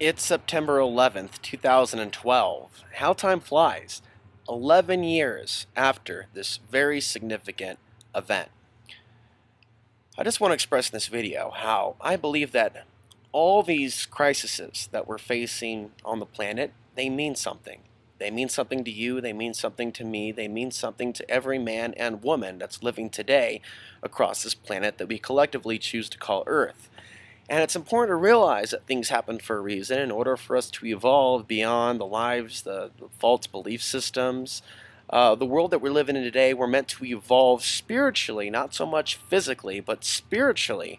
It's September 11th, 2012. How time flies. 11 years after this very significant event. I just want to express in this video how I believe that all these crises that we're facing on the planet, they mean something. They mean something to you, they mean something to me, they mean something to every man and woman that's living today across this planet that we collectively choose to call Earth. And it's important to realize that things happen for a reason in order for us to evolve beyond the lives, the false belief systems. The world that we're living in today, we're meant to evolve spiritually, not so much physically, but spiritually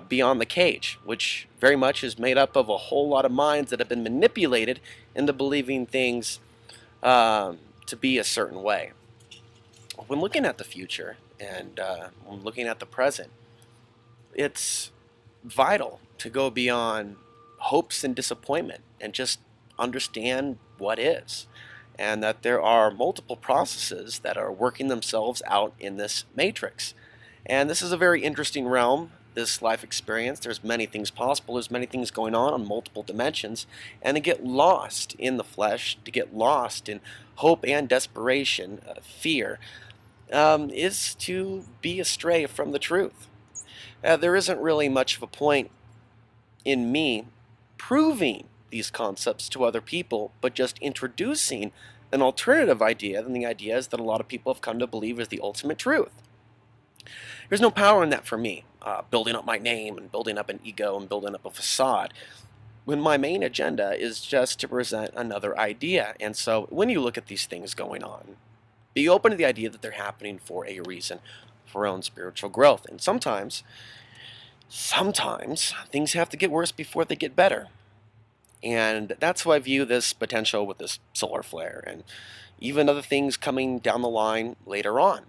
beyond the cage, which very much is made up of a whole lot of minds that have been manipulated into believing things to be a certain way. When looking at the future and when looking at the present, it's vital to go beyond hopes and disappointment and just understand what is, and that there are multiple processes that are working themselves out in this matrix. And this is a very interesting realm, this life experience. There's many things possible, there's many things going on multiple dimensions, and to get lost in the flesh, to get lost in hope and desperation, fear, is to be astray from the truth. There isn't really much of a point in me proving these concepts to other people, but just introducing an alternative idea than the ideas that a lot of people have come to believe is the ultimate truth. There's no power in that for me, building up my name and building up an ego and building up a facade, when my main agenda is just to present another idea. And so when you look at these things going on, be open to the idea that they're happening for a reason, for our own spiritual growth. And sometimes things have to get worse before they get better. And that's how I view this potential with this solar flare and even other things coming down the line later on.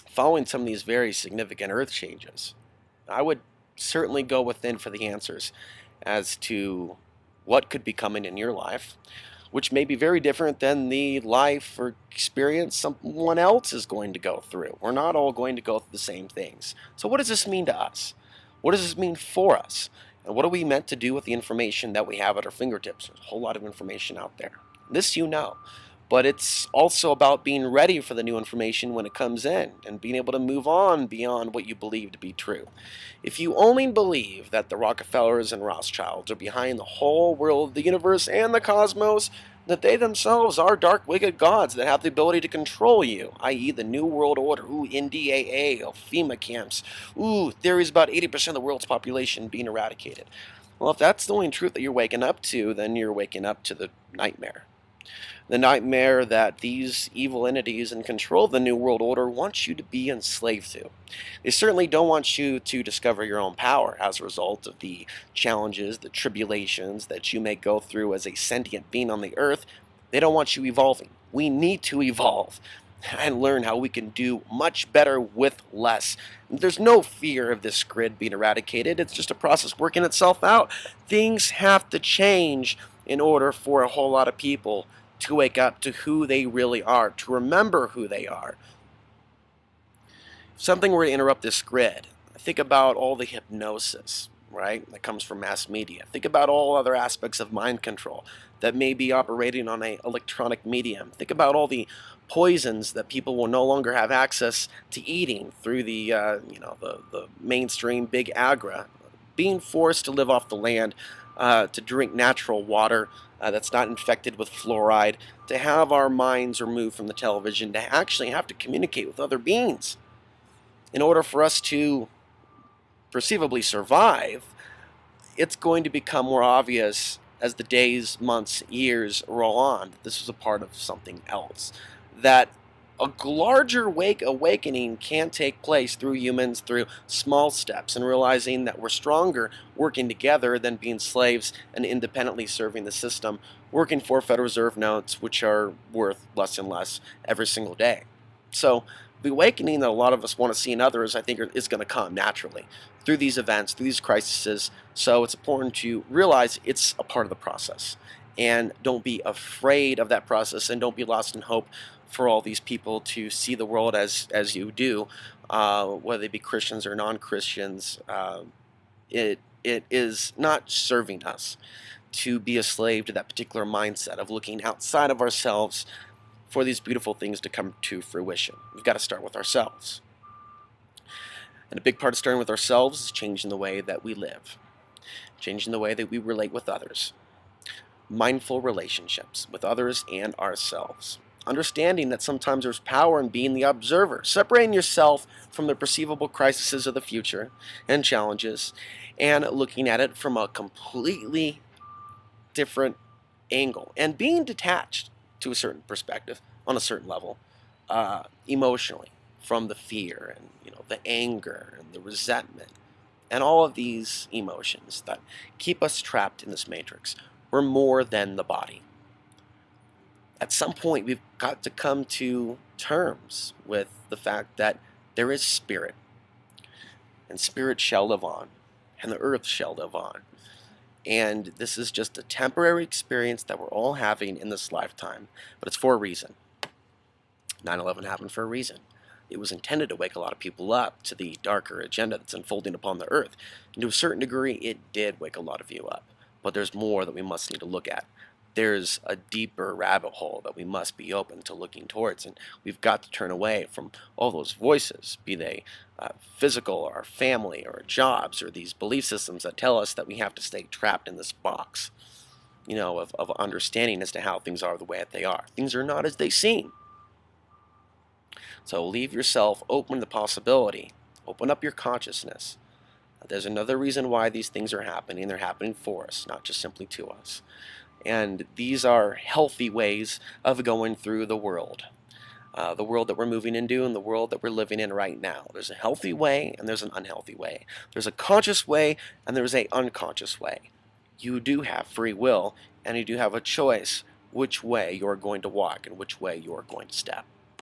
Following some of these very significant earth changes, I would certainly go within for the answers as to what could be coming in your life, which may be very different than the life or experience someone else is going to go through. We're not all going to go through the same things. So what does this mean to us? What does this mean for us? And what are we meant to do with the information that we have at our fingertips? There's a whole lot of information out there. This you know. But it's also about being ready for the new information when it comes in and being able to move on beyond what you believe to be true. If you only believe that the Rockefellers and Rothschilds are behind the whole world, the universe, and the cosmos, that they themselves are dark, wicked gods that have the ability to control you, i.e. the New World Order, NDAA, FEMA camps, theories about 80% of the world's population being eradicated. Well, if that's the only truth that you're waking up to, then you're waking up to the nightmare. The nightmare that these evil entities in control of the New World Order want you to be enslaved to. They certainly don't want you to discover your own power as a result of the challenges, the tribulations that you may go through as a sentient being on the earth. They don't want you evolving. We need to evolve and learn how we can do much better with less. There's no fear of this grid being eradicated. It's just a process working itself out. Things have to change in order for a whole lot of people to wake up to who they really are, to remember who they are. If something were to interrupt this grid, think about all the hypnosis, right, that comes from mass media. Think about all other aspects of mind control that may be operating on an electronic medium. Think about all the poisons that people will no longer have access to eating through the mainstream big agra, being forced to live off the land, to drink natural water that's not infected with fluoride, to have our minds removed from the television, to actually have to communicate with other beings. In order for us to perceivably survive, it's going to become more obvious as the days, months, years roll on that this was a part of something else. That a larger awakening can take place through humans through small steps and realizing that we're stronger working together than being slaves and independently serving the system, working for Federal Reserve notes, which are worth less and less every single day. So the awakening that a lot of us want to see in others, I think, is going to come naturally through these events, through these crises. So it's important to realize it's a part of the process. And don't be afraid of that process, and don't be lost in hope for all these people to see the world as you do, whether they be Christians or non-Christians. It is not serving us to be a slave to that particular mindset of looking outside of ourselves for these beautiful things to come to fruition. We've got to start with ourselves. And a big part of starting with ourselves is changing the way that we live, changing the way that we relate with others, mindful relationships with others and ourselves. Understanding that sometimes there's power in being the observer, separating yourself from the perceivable crises of the future and challenges, and looking at it from a completely different angle, and being detached to a certain perspective on a certain level, emotionally, from the fear and the anger and the resentment and all of these emotions that keep us trapped in this matrix. We're more than the body. At some point, we've got to come to terms with the fact that there is spirit, and spirit shall live on, and the earth shall live on. And this is just a temporary experience that we're all having in this lifetime, but it's for a reason. 9/11 happened for a reason. It was intended to wake a lot of people up to the darker agenda that's unfolding upon the earth. And to a certain degree, it did wake a lot of you up. But there's more that we must need to look at. There's a deeper rabbit hole that we must be open to looking towards. And we've got to turn away from all those voices, be they physical or family or jobs or these belief systems that tell us that we have to stay trapped in this box, of understanding as to how things are the way that they are. Things are not as they seem. So leave yourself open to the possibility. Open up your consciousness. There's another reason why these things are happening. They're happening for us, not just simply to us. And these are healthy ways of going through the world that we're moving into and the world that we're living in right now. There's a healthy way and there's an unhealthy way. There's a conscious way and there's an unconscious way. You do have free will and you do have a choice which way you're going to walk and which way you're going to step.